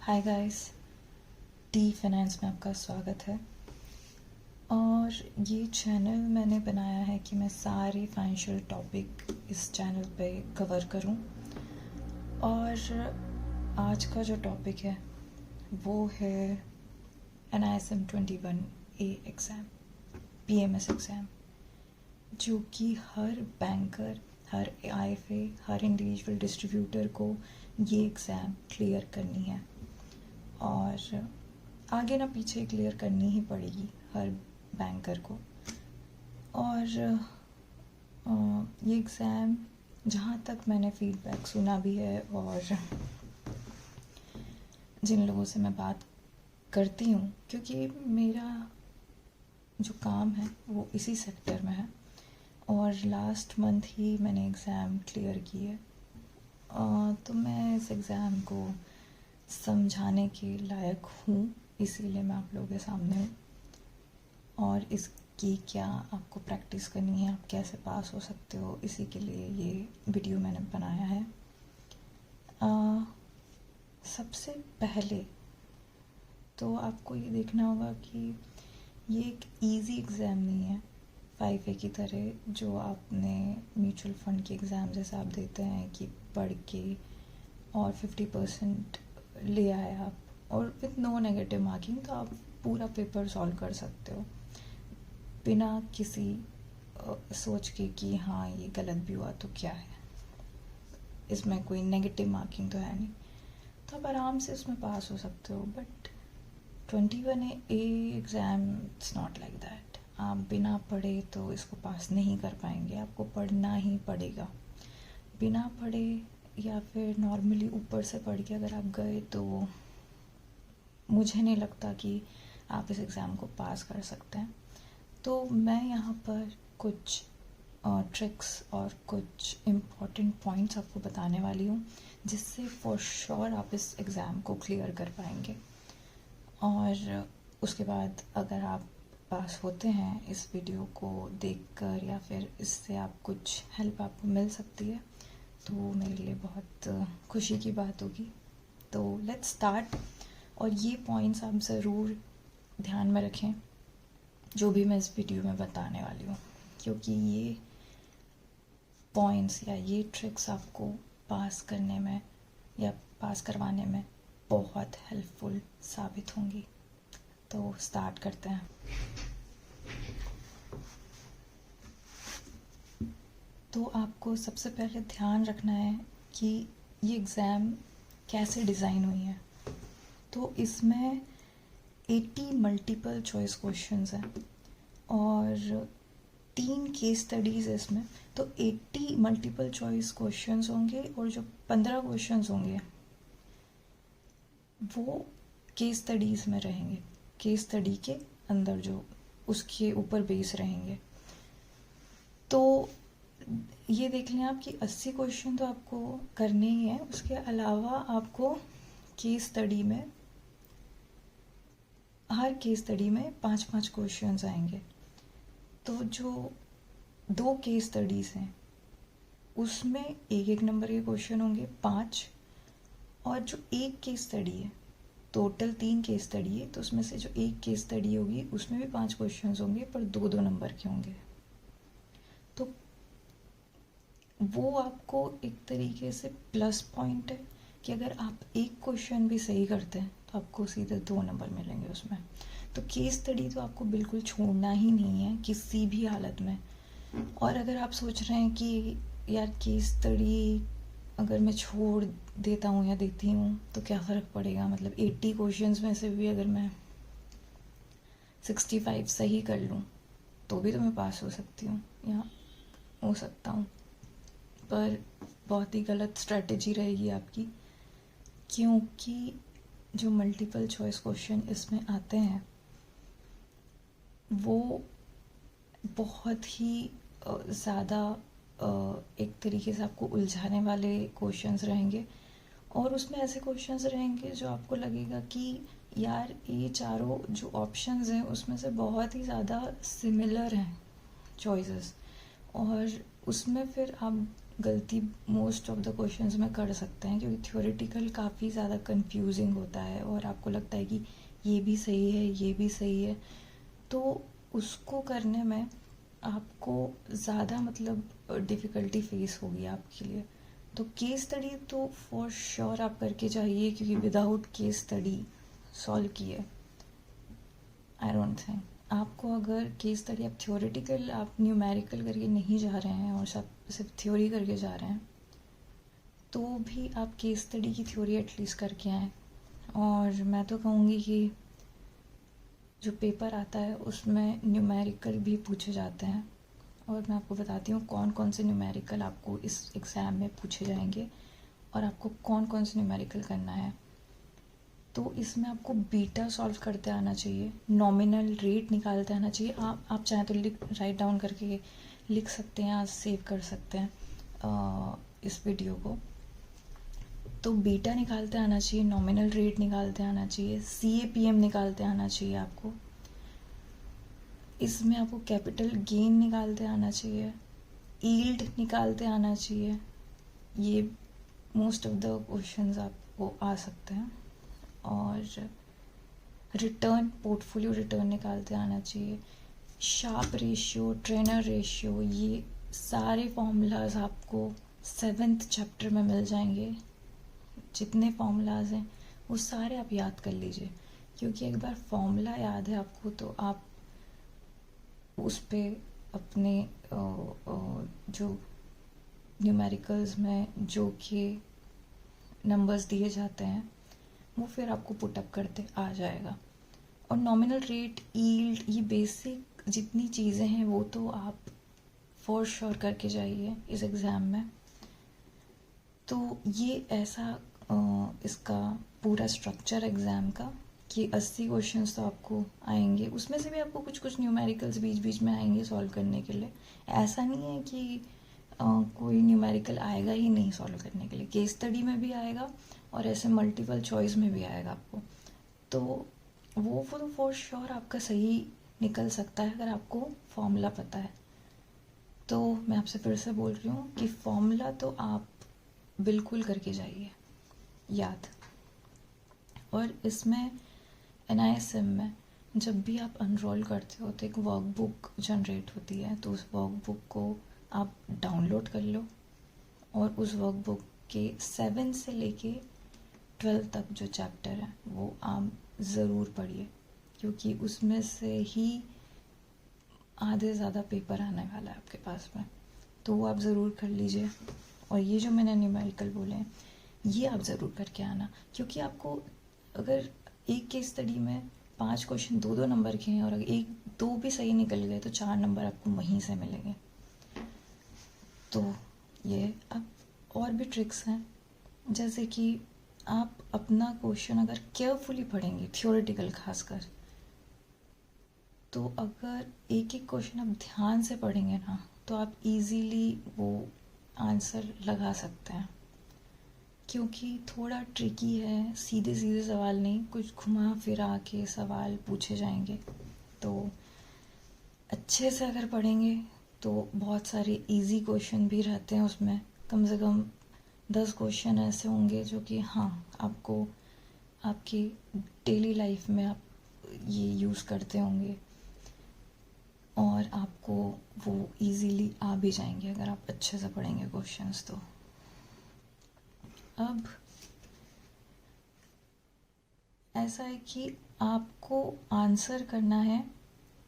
Hi guys, T finance में आपका स्वागत है। और ये चैनल मैंने बनाया है कि मैं सारे फाइनेंशियल टॉपिक इस चैनल पे कवर करूं। और आज का जो टॉपिक है वो है NISM 21A exam, PMS exam, जो कि हर बैंकर, हर IFA, हर इंडिविजुअल डिस्ट्रीब्यूटर को ये एग्ज़ाम क्लियर करनी है और आगे ना पीछे क्लियर करनी ही पड़ेगी हर बैंकर को। और ये एग्ज़ाम, जहाँ तक मैंने फीडबैक सुना भी है और जिन लोगों से मैं बात करती हूँ, क्योंकि मेरा जो काम है वो इसी सेक्टर में है और लास्ट मंथ ही मैंने एग्ज़ाम क्लियर की है, तो मैं इस एग्ज़ाम को समझाने के लायक हूँ, इसीलिए मैं आप लोगों के सामने हूँ। और इसकी क्या आपको प्रैक्टिस करनी है, आप कैसे पास हो सकते हो, इसी के लिए ये वीडियो मैंने बनाया है। सबसे पहले तो आपको ये देखना होगा कि ये एक इजी एग्ज़ाम नहीं है 5A की तरह, जो आपने म्यूचुअल फंड के एग्ज़ाम जैसे आप देते हैं कि पढ़ के और 50% ले आए आप और विथ नो नेगेटिव मार्किंग, तो आप पूरा पेपर सॉल्व कर सकते हो बिना किसी सोच के कि हाँ ये गलत भी हुआ तो क्या है, इसमें कोई नेगेटिव मार्किंग तो है नहीं, तो आप आराम से इसमें पास हो सकते हो। But 21A exam it's not like that. आप बिना पढ़े तो इसको पास नहीं कर पाएंगे, आपको पढ़ना ही पड़ेगा। बिना पढ़े या फिर नॉर्मली ऊपर से पढ़ के अगर आप गए तो मुझे नहीं लगता कि आप इस एग्ज़ाम को पास कर सकते हैं। तो मैं यहाँ पर कुछ ट्रिक्स और कुछ इम्पॉर्टेंट पॉइंट्स आपको बताने वाली हूँ, जिससे फॉर श्योर आप इस एग्ज़ाम को क्लियर कर पाएंगे। और उसके बाद अगर आप पास होते हैं इस वीडियो को देखकर या फिर इससे आप कुछ हेल्प आपको मिल सकती है, तो मेरे लिए बहुत खुशी की बात होगी। तो लेट्स स्टार्ट। और ये पॉइंट्स आप ज़रूर ध्यान में रखें जो भी मैं इस वीडियो में बताने वाली हूँ, क्योंकि ये पॉइंट्स या ये ट्रिक्स आपको पास करने में या पास करवाने में बहुत हेल्पफुल साबित होंगी। तो स्टार्ट करते हैं। तो आपको सबसे पहले ध्यान रखना है कि ये एग्ज़ाम कैसे डिज़ाइन हुई है। तो इसमें 80 मल्टीपल चॉइस क्वेश्चंस हैं और 3 केस स्टडीज़ है इसमें। तो 80 मल्टीपल चॉइस क्वेश्चंस होंगे और जो 15 क्वेश्चंस होंगे वो केस स्टडीज़ में रहेंगे, केस स्टडी के अंदर जो उसके ऊपर बेस रहेंगे। तो ये देख लें आप कि 80 क्वेश्चन तो आपको करने ही है, उसके अलावा आपको केस स्टडी में, हर केस स्टडी में 5-5 क्वेश्चंस आएंगे। तो जो 2 केस स्टडीज़ हैं उसमें 1-1 नंबर के क्वेश्चन होंगे 5, और जो एक केस स्टडी है, टोटल 3 केस स्टडी है, तो उसमें से जो एक केस स्टडी होगी उसमें भी 5 क्वेश्चंस होंगे पर 2-2 नंबर के होंगे। तो वो आपको एक तरीके से प्लस पॉइंट है कि अगर आप एक क्वेश्चन भी सही करते हैं तो आपको सीधे 2 नंबर मिलेंगे उसमें। तो केस स्टडी तो आपको बिल्कुल छोड़ना ही नहीं है किसी भी हालत में। और अगर आप सोच रहे हैं कि यार केस स्टडी अगर मैं छोड़ देता हूँ या देती हूँ तो क्या फ़र्क पड़ेगा, मतलब 80 क्वेश्चंस में से भी अगर मैं 65 सही कर लूँ तो भी तो मैं पास हो सकती हूँ या हो सकता हूँ, पर बहुत ही गलत स्ट्रैटेजी रहेगी आपकी, क्योंकि जो मल्टीपल चॉइस क्वेश्चन इसमें आते हैं वो बहुत ही ज़्यादा एक तरीके से आपको उलझाने वाले क्वेश्चंस रहेंगे। और उसमें ऐसे क्वेश्चंस रहेंगे जो आपको लगेगा कि यार ये चारों जो ऑप्शंस हैं उसमें से बहुत ही ज़्यादा सिमिलर हैं चॉइसेस, और उसमें फिर आप गलती मोस्ट ऑफ द क्वेश्चंस में कर सकते हैं, क्योंकि थ्योरेटिकल काफ़ी ज़्यादा कंफ्यूजिंग होता है और आपको लगता है कि ये भी सही है, ये भी सही है, तो उसको करने में आपको ज़्यादा मतलब डिफ़िकल्टी फेस होगी आपके लिए। तो केस स्टडी तो फॉर श्योर आप करके जाइए, क्योंकि विदाउट केस स्टडी सॉल्व किए आई डोंट थिंक आपको, अगर केस स्टडी आप थ्योरेटिकल आप न्यूमेरिकल करके नहीं जा रहे हैं और सब सिर्फ थ्योरी करके जा रहे हैं, तो भी आप केस स्टडी की थ्योरी एटलीस्ट करके आएँ। और मैं तो कहूँगी कि जो पेपर आता है उसमें न्यूमेरिकल भी पूछे जाते हैं, और मैं आपको बताती हूँ कौन कौन से न्यूमेरिकल आपको इस एग्ज़ाम में पूछे जाएंगे और आपको कौन कौन से न्यूमेरिकल करना है। तो इसमें आपको बीटा सॉल्व करते आना चाहिए, नॉमिनल रेट निकालते आना चाहिए। आप चाहें तो राइट डाउन करके लिख सकते हैं, आज सेव कर सकते हैं इस वीडियो को। तो बीटा निकालते आना चाहिए, नॉमिनल रेट निकालते आना चाहिए, CAPM निकालते आना चाहिए आपको। इसमें आपको कैपिटल गेन निकालते आना चाहिए, यील्ड निकालते आना चाहिए। ये मोस्ट ऑफ द क्वेश्चंस आपको आ सकते हैं। और रिटर्न, पोर्टफोलियो रिटर्न निकालते आना चाहिए, शार्प रेशियो, ट्रेनर रेशियो, ये सारे फॉर्मूलाज आपको 7th चैप्टर में मिल जाएंगे। जितने फॉर्मूलाज हैं वो सारे आप याद कर लीजिए, क्योंकि एक बार फॉर्मूला याद है आपको तो आप उस पे अपने जो न्यूमेरिकल्स में जो कि नंबर्स दिए जाते हैं वो फिर आपको पुटअप करते आ जाएगा। और नॉमिनल रेट, यील्ड, ये बेसिक जितनी चीज़ें हैं वो तो आप फॉर श्योर करके जाइए इस एग्ज़ाम में। तो ये ऐसा इसका पूरा स्ट्रक्चर एग्ज़ाम का कि 80 क्वेश्चंस तो आपको आएंगे, उसमें से भी आपको कुछ कुछ न्यूमेरिकल्स बीच बीच में आएंगे सॉल्व करने के लिए। ऐसा नहीं है कि कोई न्यूमेरिकल आएगा ही नहीं सॉल्व करने के लिए, केस स्टडी में भी आएगा और ऐसे मल्टीपल चॉइस में भी आएगा आपको। तो वो तो फॉर श्योर आपका सही निकल सकता है अगर आपको फॉर्मूला पता है। तो मैं आपसे फिर से बोल रही हूँ कि फॉर्मूला तो आप बिल्कुल करके जाइए याद। और इसमें NISM में जब भी आप अनरोल करते हो तो एक वर्कबुक जनरेट होती है, तो उस वर्कबुक को आप डाउनलोड कर लो और उस वर्कबुक के 7 से लेके 12 तक जो चैप्टर है वो आप ज़रूर पढ़िए, क्योंकि उसमें से ही आधे ज़्यादा पेपर आने वाला है आपके पास में। तो वो आप ज़रूर कर लीजिए। और ये जो मैंने न्यूमेरिकल बोले हैं ये आप ज़रूर करके आना, क्योंकि आपको अगर एक केस स्टडी में 5 क्वेश्चन 2-2 नंबर के हैं और अगर 1-2 भी सही निकल गए तो 4 नंबर आपको वहीं से मिलेंगे। तो ये अब और भी ट्रिक्स हैं, जैसे कि आप अपना क्वेश्चन अगर केयरफुली पढ़ेंगे, थ्योरेटिकल खासकर, तो अगर एक एक क्वेश्चन आप ध्यान से पढ़ेंगे ना तो आप इजीली वो आंसर लगा सकते हैं, क्योंकि थोड़ा ट्रिकी है, सीधे सीधे सवाल नहीं, कुछ घुमा फिरा के सवाल पूछे जाएंगे। तो अच्छे से अगर पढ़ेंगे तो बहुत सारे इजी क्वेश्चन भी रहते हैं उसमें, कम से कम 10 क्वेश्चन ऐसे होंगे जो कि हाँ आपको आपकी डेली लाइफ में आप ये यूज़ करते होंगे और आपको वो इजीली आ भी जाएंगे अगर आप अच्छे से पढ़ेंगे क्वेश्चंस। तो अब ऐसा है कि आपको आंसर करना है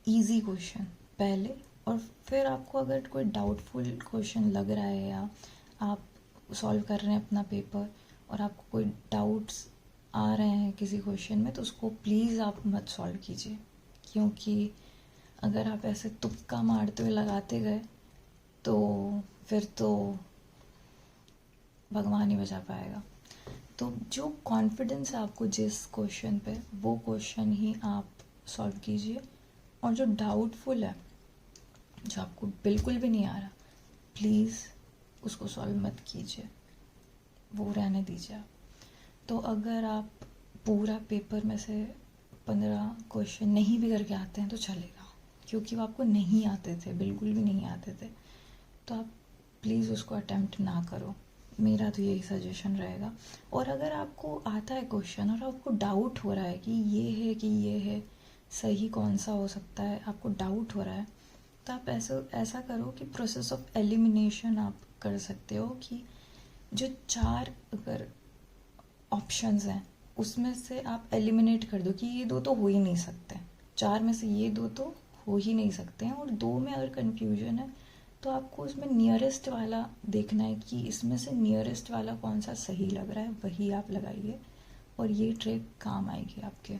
इजी क्वेश्चन पहले, और फिर आपको अगर कोई डाउटफुल क्वेश्चन लग रहा है या आप सॉल्व कर रहे हैं अपना पेपर और आपको कोई डाउट्स आ रहे हैं किसी क्वेश्चन में, तो उसको प्लीज़ आप मत सॉल्व कीजिए, क्योंकि अगर आप ऐसे तुक्का मारते हुए लगाते गए तो फिर तो भगवान ही बचा पाएगा। तो जो कॉन्फिडेंस है आपको जिस क्वेश्चन पे, वो क्वेश्चन ही आप सॉल्व कीजिए। और जो डाउटफुल है, जो आपको बिल्कुल भी नहीं आ रहा, प्लीज़ उसको सॉल्व मत कीजिए, वो रहने दीजिए आप। तो अगर आप पूरा पेपर में से 15 क्वेश्चन नहीं भी करके आते हैं तो चलेगा, क्योंकि वो आपको नहीं आते थे, बिल्कुल भी नहीं आते थे, तो आप प्लीज़ उसको अटेम्प्ट ना करो। मेरा तो यही सजेशन रहेगा। और अगर आपको आता है क्वेश्चन और आपको डाउट हो रहा है कि ये है सही कौन सा हो सकता है, आपको डाउट हो रहा है, तो आप ऐसा करो कि प्रोसेस ऑफ एलिमिनेशन आप कर सकते हो कि जो 4 अगर ऑप्शंस हैं उसमें से आप एलिमिनेट कर दो कि ये 2 तो हो ही नहीं सकते, 4 में से ये 2 तो हो ही नहीं सकते हैं, और 2 में अगर कन्फ्यूजन है तो आपको उसमें नियरेस्ट वाला देखना है कि इसमें से नियरेस्ट वाला कौन सा सही लग रहा है, वही आप लगाइए और ये ट्रिक काम आएगी आपके।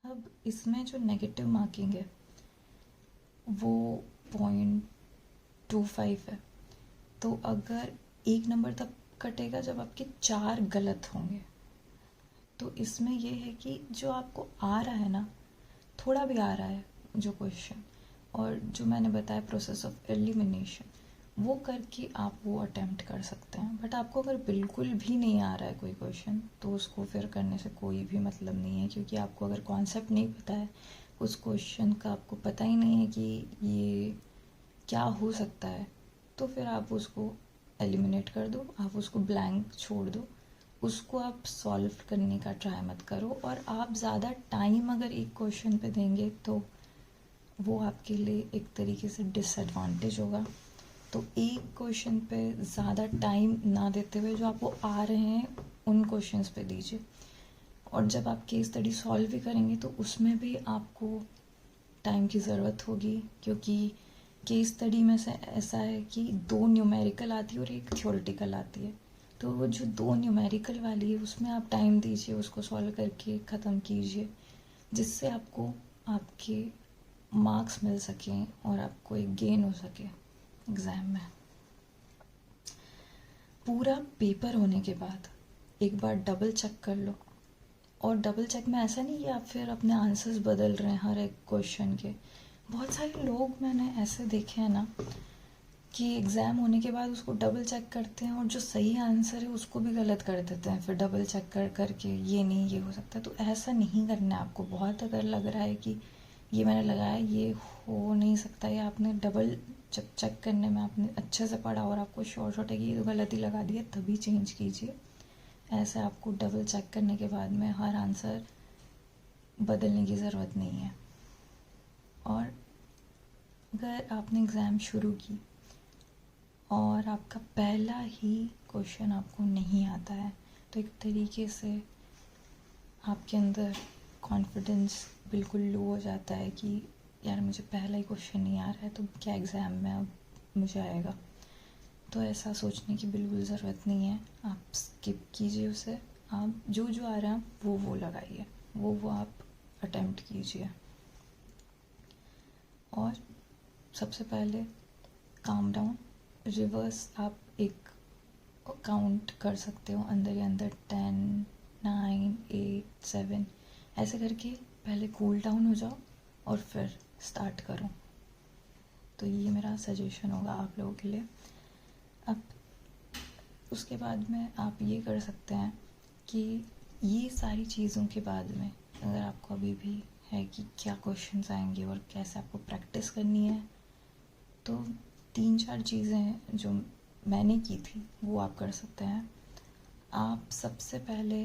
अब इसमें जो नेगेटिव मार्किंग है वो 0.25 है। तो अगर 1 नंबर तब कटेगा जब आपके 4 गलत होंगे। तो इसमें ये है कि जो आपको आ रहा है ना, थोड़ा भी आ रहा है जो क्वेश्चन, और जो मैंने बताया प्रोसेस ऑफ एलिमिनेशन, वो करके आप वो अटेम्प्ट कर सकते हैं। बट आपको अगर बिल्कुल भी नहीं आ रहा है कोई क्वेश्चन तो उसको फिर करने से कोई भी मतलब नहीं है, क्योंकि आपको अगर कॉन्सेप्ट नहीं पता है उस क्वेश्चन का, आपको पता ही नहीं है कि ये क्या हो सकता है, तो फिर आप उसको एलिमिनेट कर दो, आप उसको ब्लैंक छोड़ दो, उसको आप सॉल्व करने का ट्राई मत करो। और आप ज़्यादा टाइम अगर एक क्वेश्चन पे देंगे तो वो आपके लिए एक तरीके से डिसएडवांटेज होगा। तो एक क्वेश्चन पे ज़्यादा टाइम ना देते हुए जो आपको आ रहे हैं उन क्वेश्चंस पे दीजिए। और जब आप केस स्टडी सॉल्व भी करेंगे तो उसमें भी आपको टाइम की ज़रूरत होगी, क्योंकि केस स्टडी में से ऐसा है कि 2 न्यूमेरिकल आती है और 1 थ्योरेटिकल आती है। तो वो जो 2 न्यूमेरिकल वाली है उसमें आप टाइम दीजिए, उसको सॉल्व करके ख़त्म कीजिए, जिससे आपको आपके मार्क्स मिल सकें और आपको एक गेन हो सके एग्ज़ाम में। पूरा पेपर होने के बाद एक बार डबल चेक कर लो। और डबल चेक में ऐसा नहीं कि आप फिर अपने आंसर्स बदल रहे हैं हर एक क्वेश्चन के। बहुत सारे लोग मैंने ऐसे देखे हैं ना कि एग्ज़ाम होने के बाद उसको डबल चेक करते हैं और जो सही आंसर है उसको भी गलत कर देते हैं, फिर डबल चेक कर करके ये नहीं ये हो सकता है। तो ऐसा नहीं करना है आपको। बहुत अगर लग रहा है कि ये मैंने लगाया ये हो नहीं सकता, या आपने डबल जब चेक करने में आपने अच्छे से पढ़ा और आपको शॉर्ट है कि ये तो गलत ही लगा दिया, तभी चेंज कीजिए। ऐसे आपको डबल चेक करने के बाद में हर आंसर बदलने की ज़रूरत नहीं है। और अगर आपने एग्ज़ाम शुरू की और आपका पहला ही क्वेश्चन आपको नहीं आता है तो एक तरीके से आपके अंदर कॉन्फिडेंस बिल्कुल लो हो जाता है कि यार मुझे पहला ही क्वेश्चन नहीं आ रहा है तो क्या एग्ज़ाम में अब मुझे आएगा। तो ऐसा सोचने की बिल्कुल ज़रूरत नहीं है, आप स्किप कीजिए उसे। आप जो जो आ रहा है वो लगाइए, वो आप अटेम्प्ट कीजिए। और सबसे पहले काम डाउन, रिवर्स आप एक काउंट कर सकते हो अंदर ही अंदर, 10, 9, 8, 7 ऐसे करके पहले कूल डाउन हो जाओ और फिर स्टार्ट करो। तो ये मेरा सजेशन होगा आप लोगों के लिए। अब उसके बाद में आप ये कर सकते हैं कि ये सारी चीज़ों के बाद में अगर आपको अभी भी है कि क्या क्वेश्चंस आएंगे और कैसे आपको प्रैक्टिस करनी है, तो 3-4 चीज़ें जो मैंने की थी वो आप कर सकते हैं। आप सबसे पहले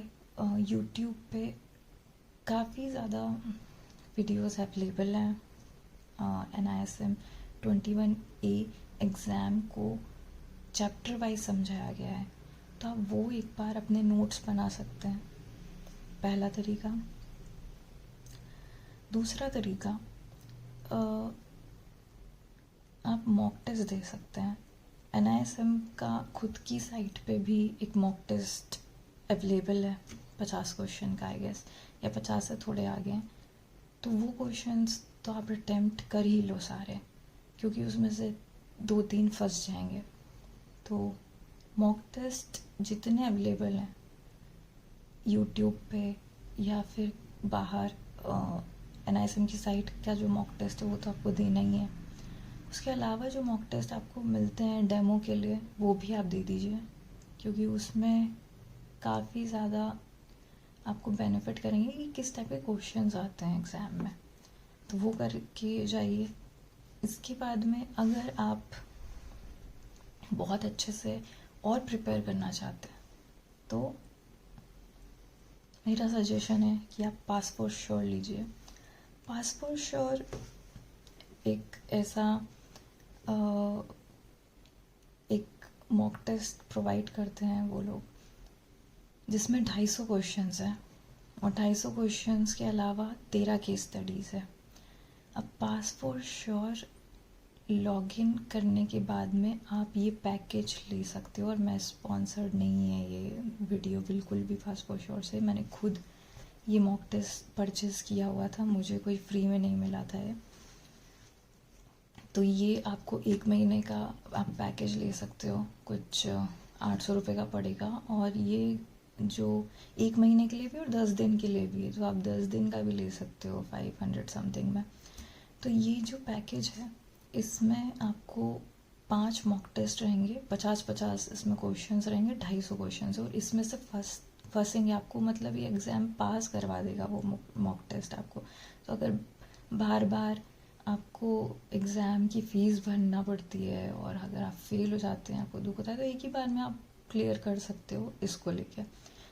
यूट्यूब पे काफ़ी ज़्यादा वीडियोस अवेलेबल हैं। NISM 21A एग्ज़ाम को चैप्टर वाइज समझाया गया है, तो आप वो एक बार अपने नोट्स बना सकते हैं, पहला तरीका। दूसरा तरीका, आप मॉक टेस्ट दे सकते हैं। NISM का खुद की साइट पे भी एक मॉक टेस्ट अवेलेबल है 50 क्वेश्चन का आई गेस, या 50 से थोड़े आगे हैं। तो वो क्वेश्चंस तो आप अटेम्प्ट कर ही लो सारे, क्योंकि उसमें से 2-3 फंस जाएंगे। तो मॉक टेस्ट जितने अवेलेबल हैं यूट्यूब पे या फिर बाहर NISM की साइट का जो मॉक टेस्ट है वो तो आपको देना ही है। उसके अलावा जो मॉक टेस्ट आपको मिलते हैं डेमो के लिए वो भी आप दे दीजिए, क्योंकि उसमें काफ़ी ज़्यादा आपको बेनिफिट करेंगे कि किस टाइप के क्वेश्चंस आते हैं एग्ज़ाम में, तो वो करके जाइए। इसके बाद में अगर आप बहुत अच्छे से और प्रिपेयर करना चाहते हैं तो मेरा सजेशन है कि आप पासपोर्ट श्योर लीजिए। पासपोर्ट श्योर एक ऐसा एक मॉक टेस्ट प्रोवाइड करते हैं वो लोग, जिसमें 250 क्वेश्चंस हैं और 250 क्वेश्चंस के अलावा 13 केस स्टडीज़ है। अब पासपोर्ट श्योर लॉगिन करने के बाद में आप ये पैकेज ले सकते हो, और मैं स्पॉन्सर्ड नहीं है ये वीडियो बिल्कुल भी पासपोर्ट श्योर से। मैंने खुद ये मॉक टेस्ट परचेज़ किया हुआ था, मुझे कोई फ्री में नहीं मिला था ये। तो ये आपको 1 महीने का आप पैकेज ले सकते हो, कुछ 800 रुपये का पड़ेगा, और ये जो 1 महीने के लिए भी और 10 दिन के लिए भी है, तो आप 10 दिन का भी ले सकते हो 500 समथिंग में। तो ये जो पैकेज है इसमें आपको 5 मॉक टेस्ट रहेंगे, 50-50 इसमें क्वेश्चंस रहेंगे, 250 क्वेश्चंस, और इसमें से फंसेंगे आपको, मतलब ये एग्ज़ाम पास करवा देगा वो मॉक टेस्ट आपको। तो अगर बार बार आपको एग्ज़ाम की फ़ीस भरना पड़ती है और अगर आप फेल हो जाते हैं, आपको दुख होता है, तो एक ही बार में आप क्लियर कर सकते हो इसको लेके।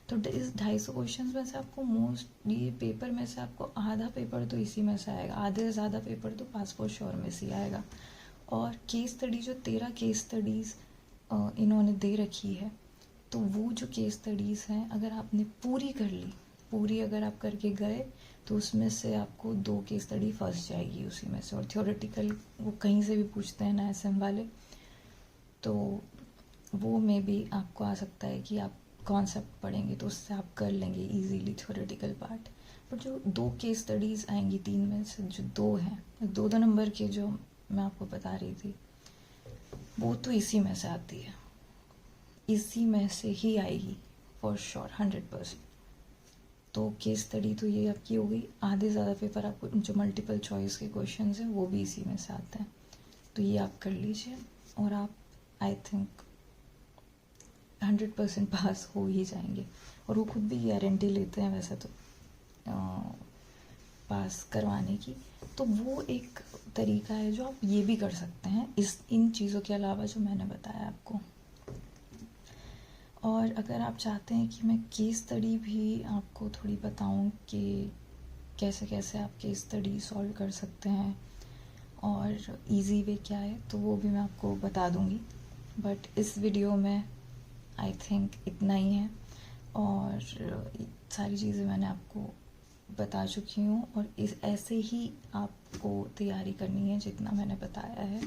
तो इस 250 क्वेश्चन में से आपको ये पेपर में से आपको आधा पेपर तो इसी में से आएगा, आधे से ज़्यादा पेपर तो पासपोर्ट श्योर में से आएगा। और केस स्टडी जो 13 केस स्टडीज़ इन्होंने दे रखी है, तो वो जो केस स्टडीज़ हैं अगर आपने पूरी कर ली, पूरी अगर आप करके गए, तो उसमें से आपको 2 केस स्टडी फंस जाएगी उसी में से। और थ्योरेटिकल वो कहीं से भी पूछते हैं ना SM वाले, तो वो में भी आपको आ सकता है कि आप कॉन्सेप्ट पढ़ेंगे तो उससे आप कर लेंगे इजीली थ्योरेटिकल पार्ट। पर जो 2 केस स्टडीज़ आएंगी 3 में से जो 2 हैं, 2 नंबर के जो मैं आपको बता रही थी, वो तो इसी में से आती है, इसी में से ही आएगी फॉर श्योर 100%। तो केस स्टडी तो ये आपकी हो गई, आधे ज़्यादा पेपर आपको जो मल्टीपल चॉइस के क्वेश्चन हैं वो भी इसी में से आते हैं। तो ये आप कर लीजिए और आप आई थिंक 100% पास हो ही जाएंगे। और वो खुद भी गारंटी लेते हैं वैसे तो पास करवाने की। तो वो एक तरीका है जो आप ये भी कर सकते हैं इन चीज़ों के अलावा जो मैंने बताया आपको। और अगर आप चाहते हैं कि मैं केस स्टडी भी आपको थोड़ी बताऊं कि कैसे कैसे आप केस स्टडी सॉल्व कर सकते हैं और इजी वे क्या है, तो वो भी मैं आपको बता दूंगी। बट इस वीडियो में आई थिंक इतना ही है, और सारी चीज़ें मैंने आपको बता चुकी हूँ, और ऐसे ही आपको तैयारी करनी है जितना मैंने बताया है।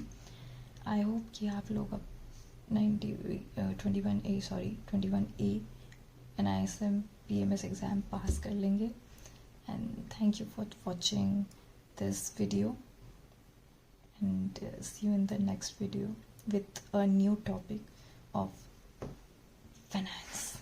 आई होप कि आप लोग अब 21A NISM PMS exam pass कर लेंगे। And thank you for watching this video, and see you in the next video with a new topic of finance.